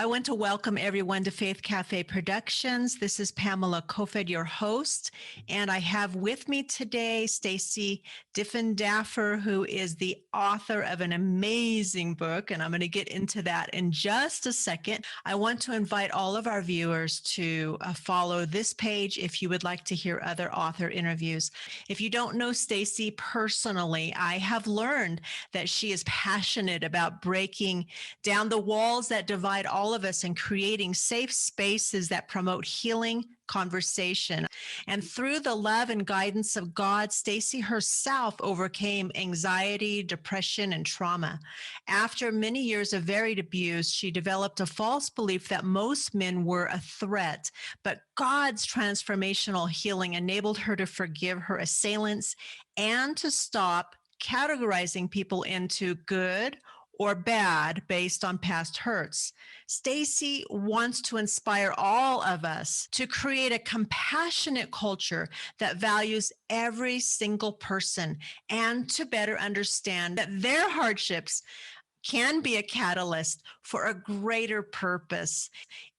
I want to welcome everyone to Faith Cafe Productions. This is Pamela Kofed, your host, and I have with me today Staci Diffendaffer, who is the author of an amazing book, and I'm going to get into that in just a second. I want to invite all of our viewers to follow this page if you would like to hear other author interviews. If you don't know Staci personally, I have learned that she is passionate about breaking down the walls that divide all of us and creating safe spaces that promote healing conversation. And through the love and guidance of God, Staci herself overcame anxiety, depression, and trauma. After many years of varied abuse, she developed a false belief that most men were a threat, but God's transformational healing enabled her to forgive her assailants and to stop categorizing people into good or bad based on past hurts. Staci wants to inspire all of us to create a compassionate culture that values every single person and to better understand that their hardships can be a catalyst for a greater purpose.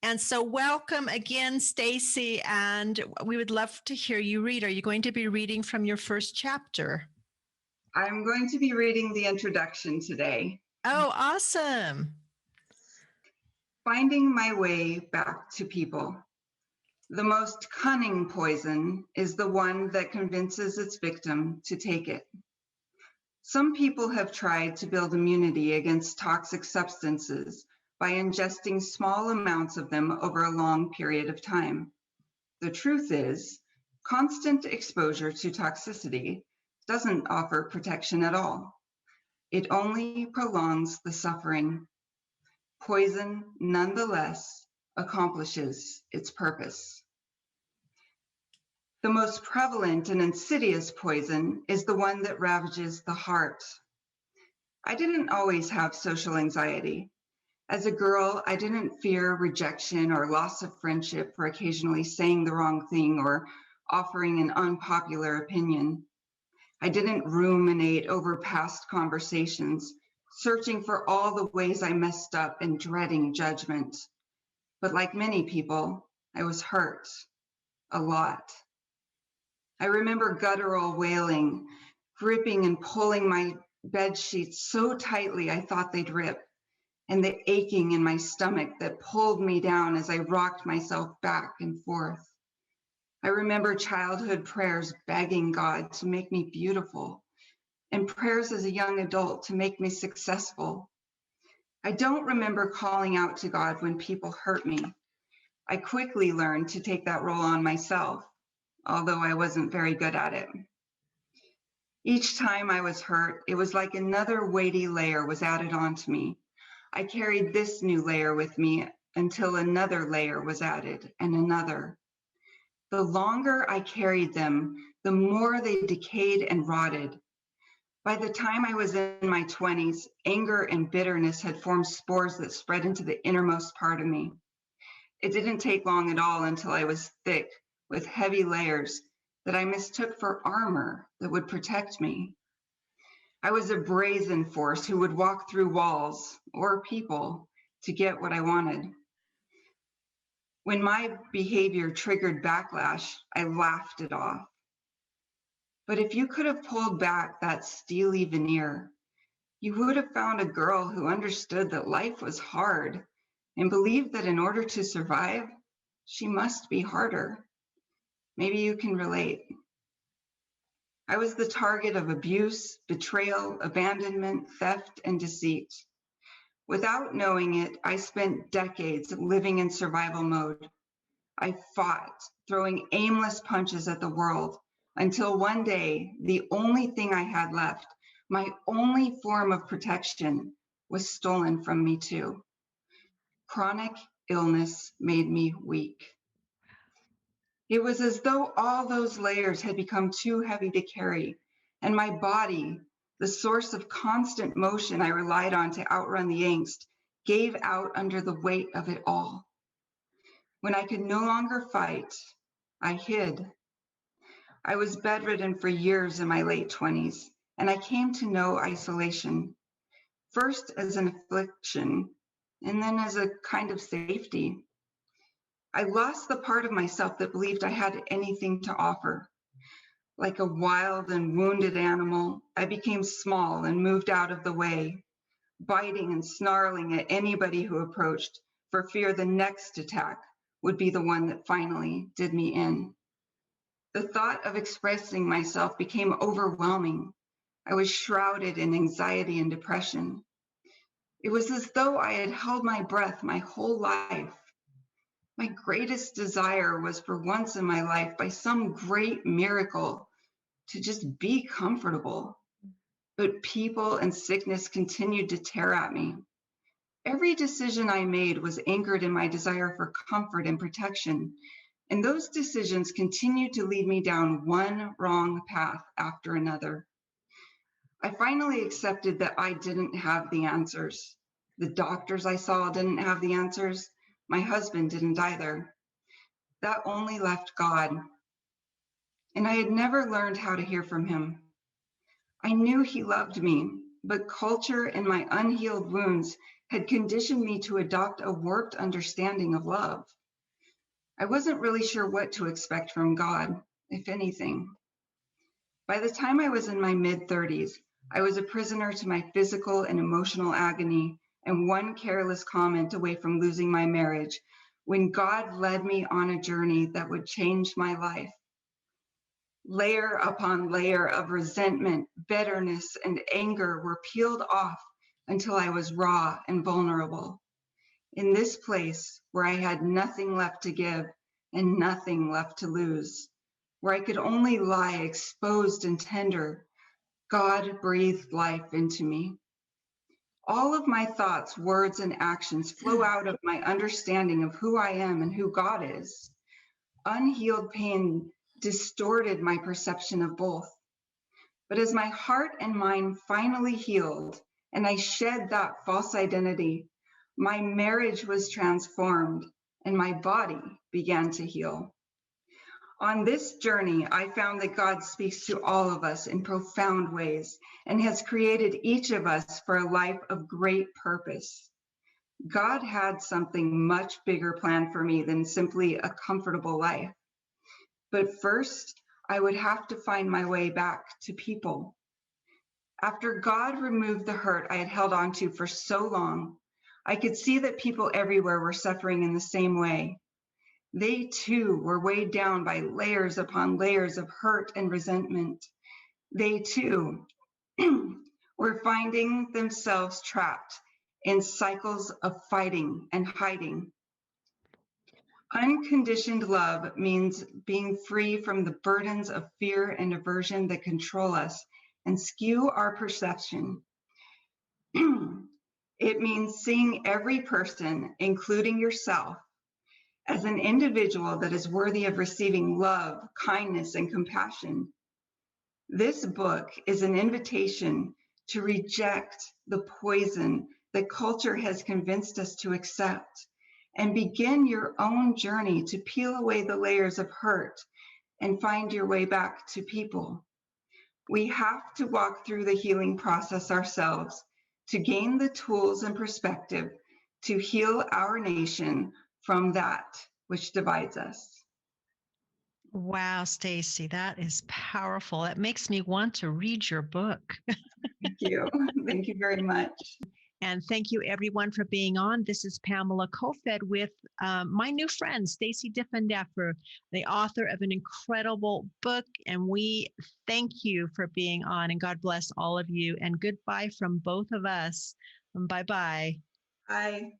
And so welcome again, Staci, and we would love to hear you read. Are you going to be reading from your first chapter? I'm going to be reading the introduction today. Oh, awesome. Finding my way back to people. The most cunning poison is the one that convinces its victim to take it. Some people have tried to build immunity against toxic substances by ingesting small amounts of them over a long period of time. The truth is, constant exposure to toxicity doesn't offer protection at all. It only prolongs the suffering. Poison, nonetheless, accomplishes its purpose. The most prevalent and insidious poison is the one that ravages the heart. I didn't always have social anxiety. As a girl, I didn't fear rejection or loss of friendship for occasionally saying the wrong thing or offering an unpopular opinion. I didn't ruminate over past conversations, searching for all the ways I messed up and dreading judgment. But like many people, I was hurt a lot. I remember guttural wailing, gripping and pulling my bed sheets so tightly I thought they'd rip, and the aching in my stomach that pulled me down as I rocked myself back and forth. I remember childhood prayers begging God to make me beautiful, and prayers as a young adult to make me successful. I don't remember calling out to God when people hurt me. I quickly learned to take that role on myself, although I wasn't very good at it. Each time I was hurt, it was like another weighty layer was added onto me. I carried this new layer with me until another layer was added, and another. The longer I carried them, the more they decayed and rotted. By the time I was in my 20s, anger and bitterness had formed spores that spread into the innermost part of me. It didn't take long at all until I was thick with heavy layers that I mistook for armor that would protect me. I was a brazen force who would walk through walls or people to get what I wanted. When my behavior triggered backlash, I laughed it off. But if you could have pulled back that steely veneer, you would have found a girl who understood that life was hard and believed that in order to survive, she must be harder. Maybe you can relate. I was the target of abuse, betrayal, abandonment, theft, and deceit. Without knowing it, I spent decades living in survival mode. I fought, throwing aimless punches at the world, until one day, the only thing I had left, my only form of protection, was stolen from me too. Chronic illness made me weak. It was as though all those layers had become too heavy to carry, and my body, the source of constant motion I relied on to outrun the angst, gave out under the weight of it all. When I could no longer fight, I hid. I was bedridden for years in my late 20s, and I came to know isolation, first as an affliction, and then as a kind of safety. I lost the part of myself that believed I had anything to offer. Like a wild and wounded animal, I became small and moved out of the way, biting and snarling at anybody who approached for fear the next attack would be the one that finally did me in. The thought of expressing myself became overwhelming. I was shrouded in anxiety and depression. It was as though I had held my breath my whole life. My greatest desire was for once in my life, by some great miracle, to just be comfortable. But people and sickness continued to tear at me. Every decision I made was anchored in my desire for comfort and protection, and those decisions continued to lead me down one wrong path after another. I finally accepted that I didn't have the answers. The doctors I saw didn't have the answers. My husband didn't either. That only left God. And I had never learned how to hear from him. I knew he loved me, but culture and my unhealed wounds had conditioned me to adopt a warped understanding of love. I wasn't really sure what to expect from God, if anything. By the time I was in my mid-30s, I was a prisoner to my physical and emotional agony and one careless comment away from losing my marriage when God led me on a journey that would change my life. Layer upon layer of resentment, bitterness, and anger were peeled off until I was raw and vulnerable. In this place where I had nothing left to give and nothing left to lose, where I could only lie exposed and tender, God breathed life into me. All of my thoughts, words, and actions flow out of my understanding of who I am and who God is. Unhealed pain distorted my perception of both. But as my heart and mind finally healed and I shed that false identity, my marriage was transformed and my body began to heal. On this journey, I found that God speaks to all of us in profound ways and has created each of us for a life of great purpose. God had something much bigger planned for me than simply a comfortable life. But first, I would have to find my way back to people. After God removed the hurt I had held on to for so long, I could see that people everywhere were suffering in the same way. They too were weighed down by layers upon layers of hurt and resentment. They too were finding themselves trapped in cycles of fighting and hiding. Unconditioned love means being free from the burdens of fear and aversion that control us and skew our perception. It means seeing every person, including yourself, as an individual that is worthy of receiving love, kindness, and compassion. This book is an invitation to reject the poison that culture has convinced us to accept and begin your own journey to peel away the layers of hurt and find your way back to people. We have to walk through the healing process ourselves to gain the tools and perspective to heal our nation from that which divides us. Wow, Staci, that is powerful. It makes me want to read your book. Thank you. Thank you very much. And thank you, everyone, for being on. This is Pamela Kofed with my new friend, Staci Diffendaffer, the author of an incredible book. And we thank you for being on. And God bless all of you. And goodbye from both of us. Bye-bye. Bye.